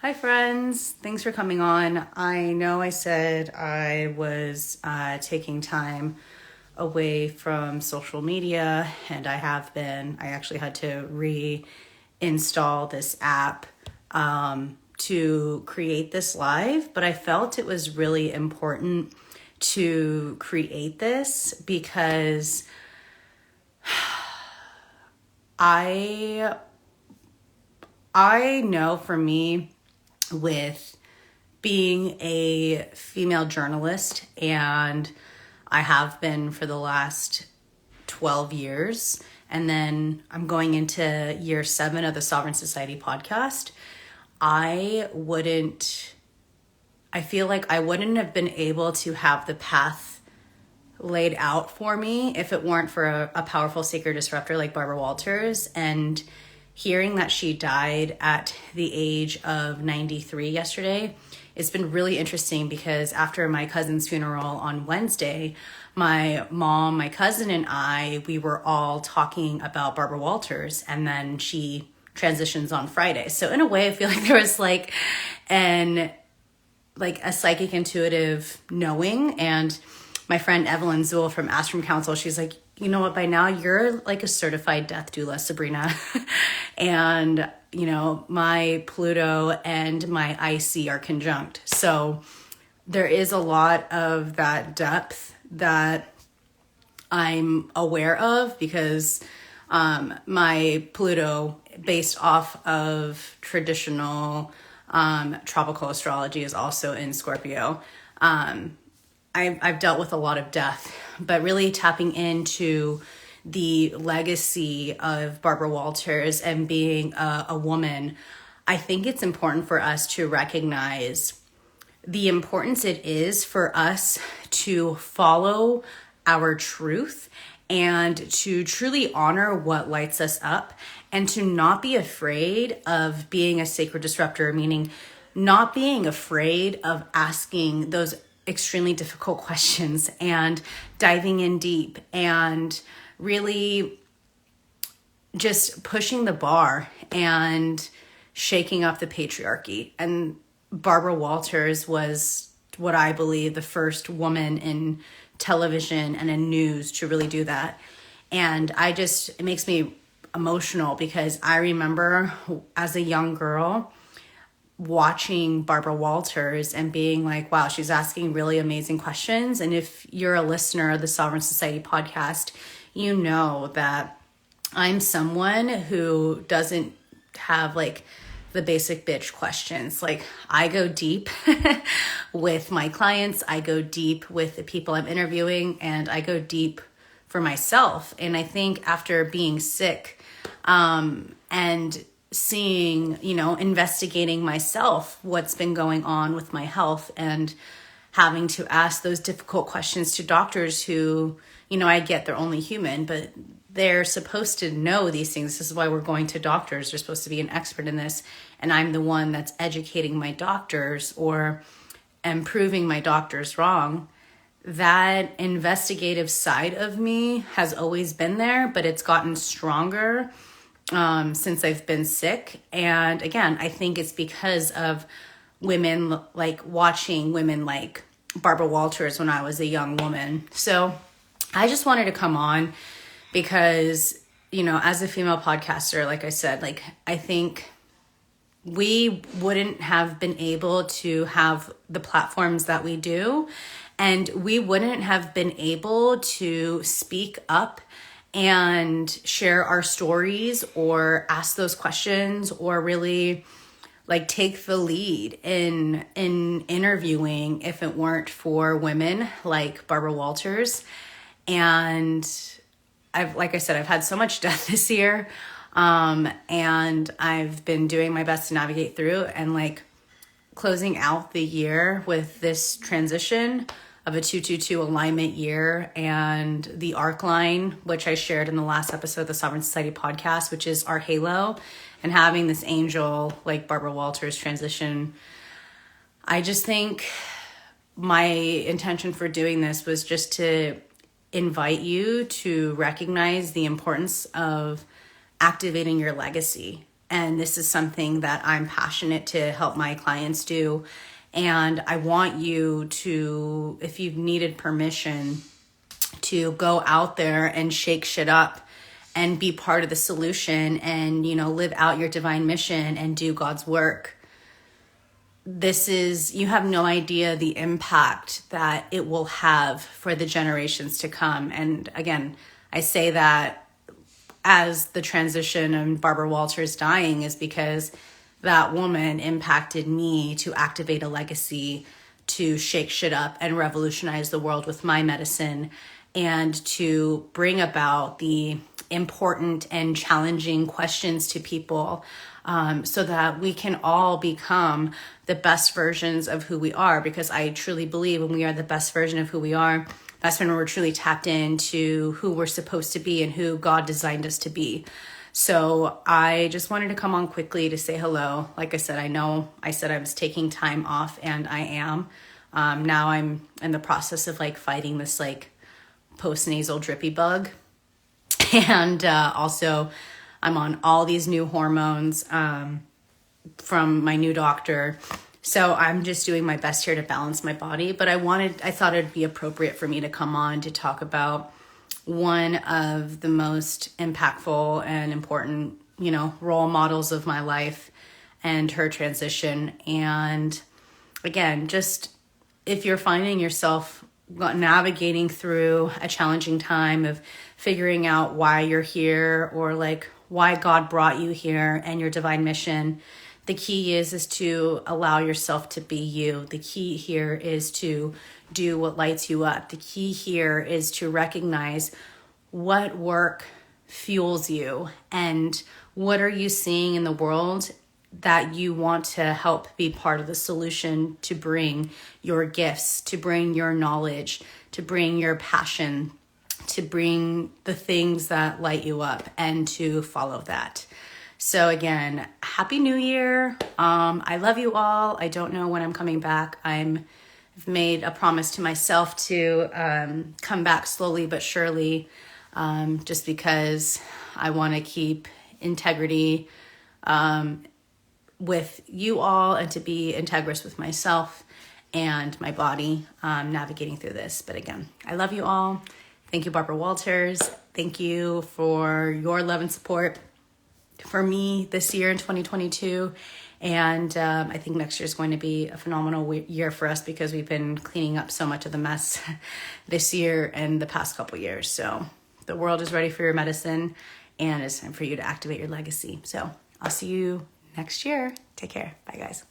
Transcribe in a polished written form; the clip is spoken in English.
Hi, friends. Thanks for coming on. I know I said I was taking time away from social media, and I have been. I actually had to reinstall this app to create this live, but I felt it was really important to create this because I know for me, with being a female journalist, and I have been for the last 12 years, and then I'm going into year 7 of the Sovereign Society podcast. I feel like I wouldn't have been able to have the path laid out for me if it weren't for a powerful sacred disruptor like Barbara Walters. And hearing that she died at the age of 93 yesterday, it's been really interesting because after my cousin's funeral on Wednesday, my mom, my cousin, and we were all talking about Barbara Walters, and then she transitions on Friday. So in a way, I feel like there was like a psychic intuitive knowing. And my friend Evelyn Zool from Astrum Council, she's like, you know what, by now you're like a certified death doula, Sabrina. And, you know, my Pluto and my IC are conjunct. So there is a lot of that depth that I'm aware of because my Pluto, based off of traditional tropical astrology, is also in Scorpio. I've dealt with a lot of death, but really tapping into the legacy of Barbara Walters and being a woman, I think it's important for us to recognize the importance it is for us to follow our truth and to truly honor what lights us up and to not be afraid of being a sacred disruptor, meaning not being afraid of asking those extremely difficult questions and diving in deep and really just pushing the bar and shaking up the patriarchy. And Barbara Walters was what I believe the first woman in television and in news to really do that. And it makes me emotional because I remember as a young girl watching Barbara Walters and being like, wow, she's asking really amazing questions. And if you're a listener of the Sovereign Society podcast, you know that I'm someone who doesn't have like the basic bitch questions. Like, I go deep with my clients, I go deep with the people I'm interviewing, and I go deep for myself. And I think after being sick and seeing, investigating myself, what's been going on with my health, and having to ask those difficult questions to doctors who, I get they're only human, but they're supposed to know these things. This is why we're going to doctors. They're supposed to be an expert in this. And I'm the one that's educating my doctors or am proving my doctors wrong. That investigative side of me has always been there, but it's gotten stronger since I've been sick. And again, I think it's because of women, like watching women like Barbara Walters when I was a young woman. So I just wanted to come on because, as a female podcaster, like I said, I think we wouldn't have been able to have the platforms that we do, and we wouldn't have been able to speak up and share our stories or ask those questions or really take the lead in interviewing if it weren't for women like Barbara Walters. And I've had so much death this year, and I've been doing my best to navigate through and closing out the year with this transition of a 222 alignment year and the arc line, which I shared in the last episode of the Sovereign Society podcast, which is our halo, and having this angel like Barbara Walters transition. I just think my intention for doing this was just to invite you to recognize the importance of activating your legacy. And this is something that I'm passionate to help my clients do. And I want you to, if you've needed permission, to go out there and shake shit up and be part of the solution and, live out your divine mission and do God's work. You have no idea the impact that it will have for the generations to come. And again, I say that as the transition of Barbara Walters dying is because that woman impacted me to activate a legacy, to shake shit up and revolutionize the world with my medicine, and to bring about the important and challenging questions to people, so that we can all become the best versions of who we are. Because I truly believe when we are the best version of who we are, that's when we're truly tapped into who we're supposed to be and who God designed us to be. So I just wanted to come on quickly to say hello. Like I said, I said I was taking time off, and I am. Now I'm in the process of fighting this post-nasal drippy bug. And also I'm on all these new hormones from my new doctor. So I'm just doing my best here to balance my body. But I thought it'd be appropriate for me to come on to talk about one of the most impactful and important, role models of my life and her transition. And again, just if you're finding yourself navigating through a challenging time of figuring out why you're here, or why God brought you here and your divine mission, the key is to allow yourself to be you. The key here is to do what lights you up. The key here is to recognize what work fuels you and what are you seeing in the world that you want to help be part of the solution, to bring your gifts, to bring your knowledge, to bring your passion, to bring the things that light you up, and to follow that. So again, Happy New Year. I love you all. I don't know when I'm coming back. I've made a promise to myself to come back slowly but surely, just because I want to keep integrity with you all, and to be integrous with myself and my body, navigating through this. But again, I love you all. Thank you, Barbara Walters. Thank you for your love and support for me this year in 2022. And I think next year is going to be a phenomenal year for us, because we've been cleaning up so much of the mess this year and the past couple years. So the world is ready for your medicine, and it's time for you to activate your legacy. So I'll see you next year. Take care. Bye, guys.